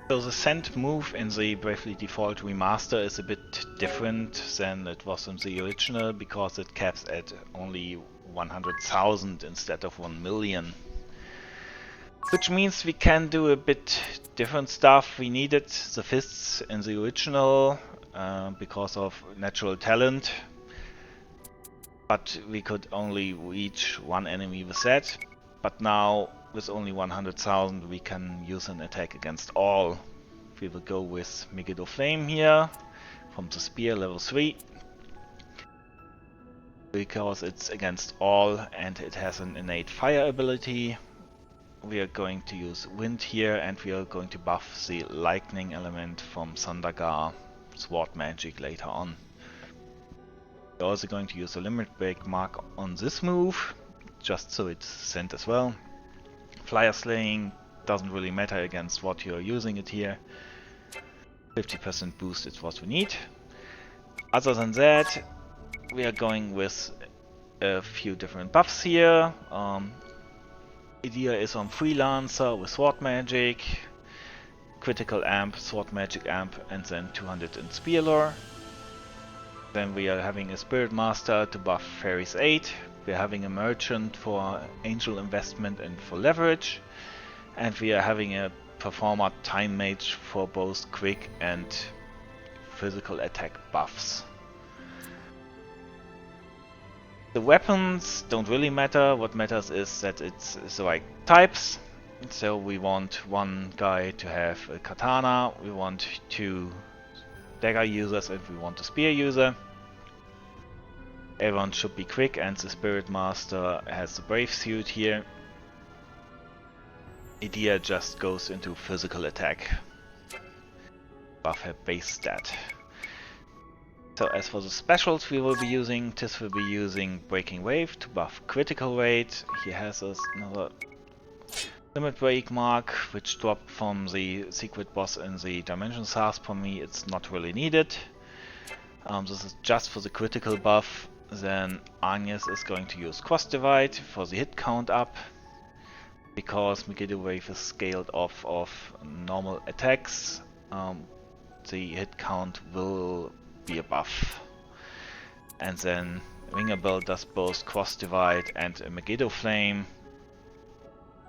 So the send move in the Bravely Default Remaster is a bit different than it was in the original because it caps at only 100,000 instead of 1 million. Which means we can do a bit different stuff. We needed the fists in the original because of natural talent, but we could only reach one enemy with that. But now, with only 100,000, we can use an attack against all. We will go with Megiddo Flame here, from the spear, level 3. Because it's against all and it has an innate fire ability. We are going to use wind here, and we are going to buff the lightning element from Thundergar sword magic later on. We're also going to use a limit break mark on this move, just so it's sent as well. Flyer slaying doesn't really matter against what you're using it here. 50% boost is what we need. Other than that, we are going with a few different buffs here. Edea is on Freelancer with Sword Magic, Critical Amp, Sword Magic Amp, and then 200 in Spear Lore. Then we are having a Spirit Master to buff Fairy's 8. We are having a Merchant for Angel Investment and for Leverage. And we are having a Performer Time Mage for both quick and physical attack buffs. The weapons don't really matter. What matters is that it's the right types. So we want one guy to have a katana, we want 2 dagger users, and we want a spear user. Everyone should be quick, and the Spirit Master has the Brave suit here. Edea just goes into physical attack. Buff her base stat. So as for the specials we will be using, Tis will be using Breaking Wave to buff critical rate. He has another limit break mark, which dropped from the secret boss in the Dimension Stars. For me it's not really needed. This is just for the critical buff. Then Agnes is going to use Cross Divide for the hit count up, because Megiddo Wave is scaled off of normal attacks. The hit count will be a buff. And then Ringabel does both Cross Divide and a Megiddo Flame.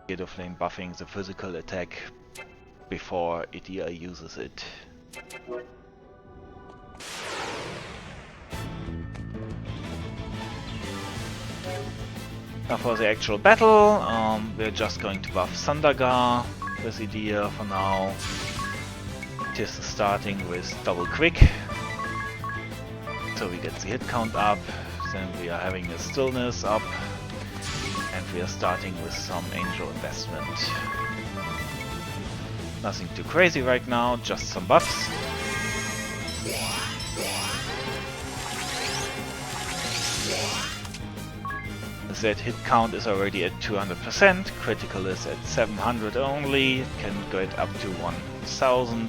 Megiddo Flame buffing the physical attack before Edea uses it. Now for the actual battle, we're just going to buff Thundergar with Edea for now. Tis is starting with double quick, so we get the hit count up. Then we are having a stillness up, and we are starting with some angel investment. Nothing too crazy right now, just some buffs. That hit count is already at 200%, critical is at 700 only, can get up to 1000.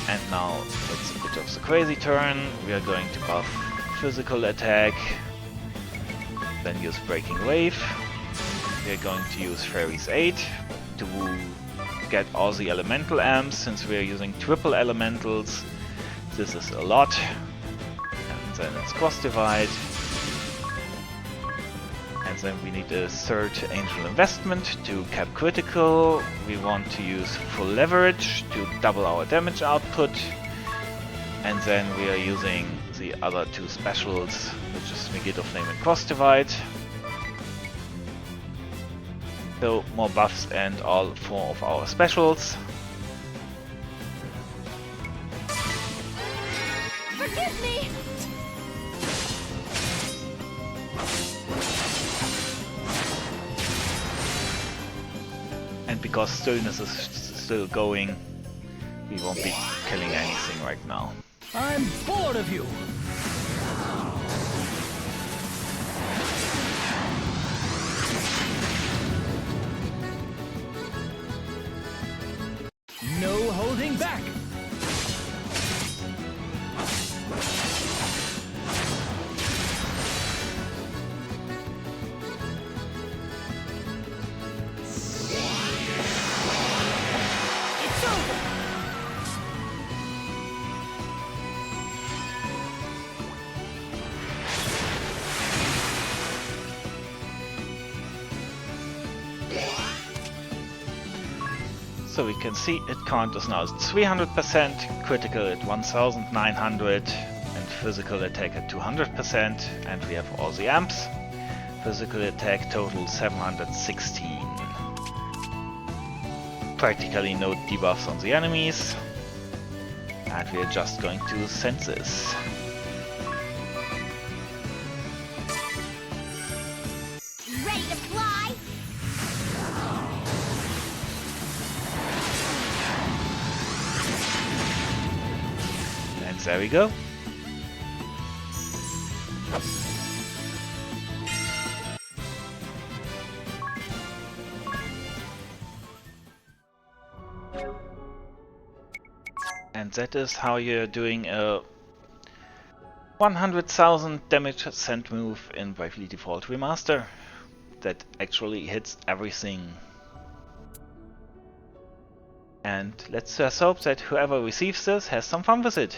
And now it's a bit of the crazy turn. We are going to buff physical attack, then use Breaking Wave. We are going to use Fairy's 8 to get all the elemental amps, since we are using triple elementals. This is a lot. And then it's Cross Divide. And then we need a third Angel Investment to cap critical. We want to use full leverage to double our damage output. And then we are using the other 2 specials, which is Megiddo Flame and Cross Divide. So more buffs and all 4 of our specials. Forgive me! And because stillness is still going, we won't be killing anything right now. I'm bored of you! No holding back! So we can see hit count is now 300%, critical at 1900, and physical attack at 200%, and we have all the amps. Physical attack total 716. Practically no debuffs on the enemies, and we are just going to sense this. Ready to fly? And there we go. And that is how you're doing a 100,000 damage send move in Bravely Default Remaster. That actually hits everything. And let's just hope that whoever receives this has some fun with it.